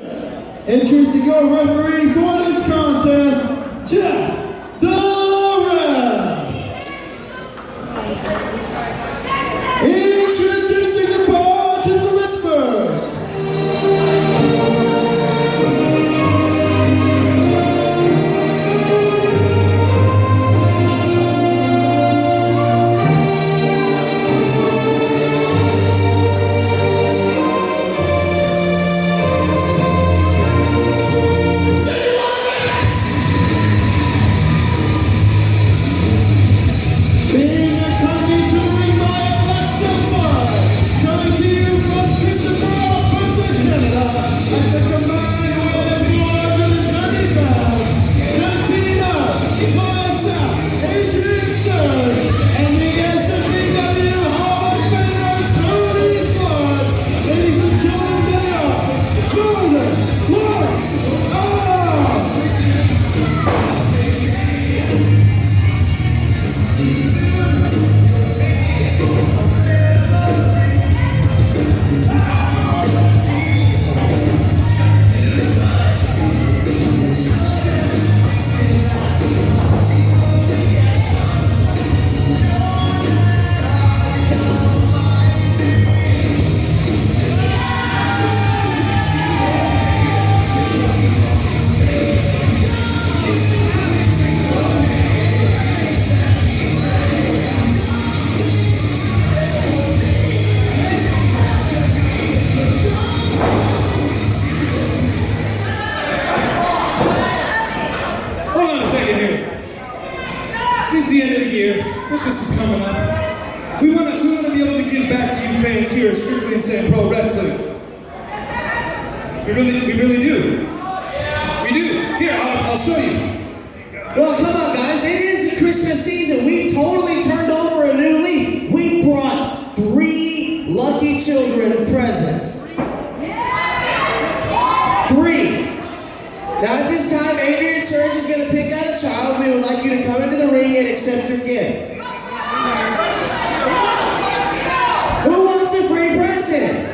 Introducing your referee for this contest, Jeff the Rev. Introducing the participants first. This is the end of the year. Christmas is coming up. We wanna be able to give back to you fans here at Strictly Insane Pro Wrestling. We really do. We do. Here, I'll show you. Well, come on, guys. It is the Christmas season. We've totally turned over a new leaf. We brought 3 lucky children presents. 3. Now, at this time, Adrian Surge is going to pick out a child. We would like you to come into the ring and accept your gift. Who wants a free present?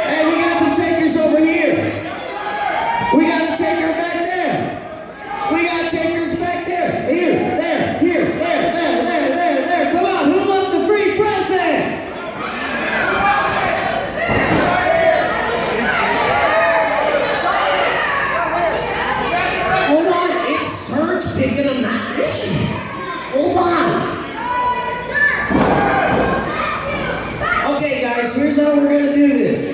Hey, we got some takers over here. We got a taker back there. We got takers back there. Here, there, here, there. Come on, who wants a free present? Hold on, it's Surge picking them, not me. Hold on. Okay, guys, here's how we're gonna do this.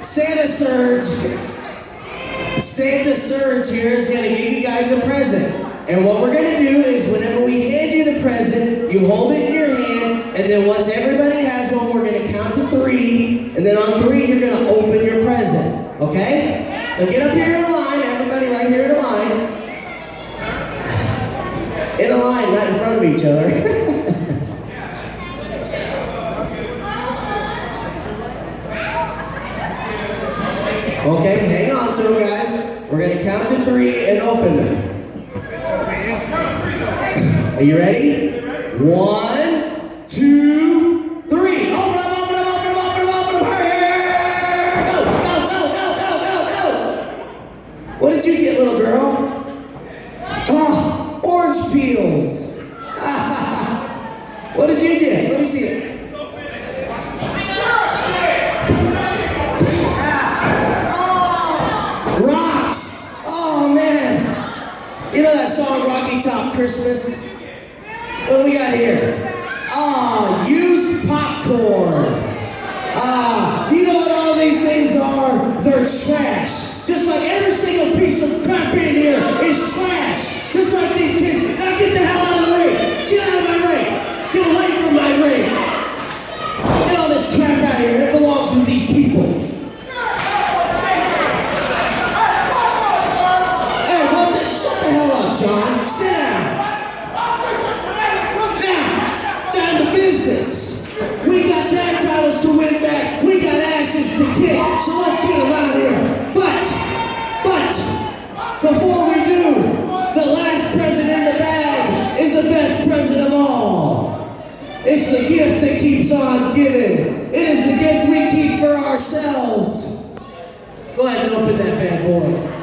Santa Surge here is going to give you guys a present. And what we're going to do is whenever we hand you the present, you hold it in your hand, and then once everybody has one, we're going to count to 3, and then on 3, you're going to open your present. Okay? So get up here in a line, everybody right here in a line. In a line, not in front of each other. Okay, hang on to them, guys. We're going to count to 3 and open them. Are you ready? 1, 2, 3. Open them, open them, open them, open them, open them. Hurry! Go, go, go, go, go, go, go. What did you get, little girl? Oh, orange peels. What did you get? Let me see it. Rocks! Oh man! You know that song Rocky Top Christmas? What do we got here? Used popcorn. You know what all these things are? They're trash. Just like every single piece of crap in here is trash. Just like these kids. Now get the hell out of the ring! Get out of my ring! Get away from my ring! Get all this crap out of here. It belongs with these people. Shut the hell up, John. Sit down. Now, down to business. We got tag titles to win back. We got asses to kick. So let's get them out of here. But, before we do, the last present in the bag is the best present of all. It's the gift that keeps on giving. It is the gift we keep for ourselves. ahead and open that bad boy.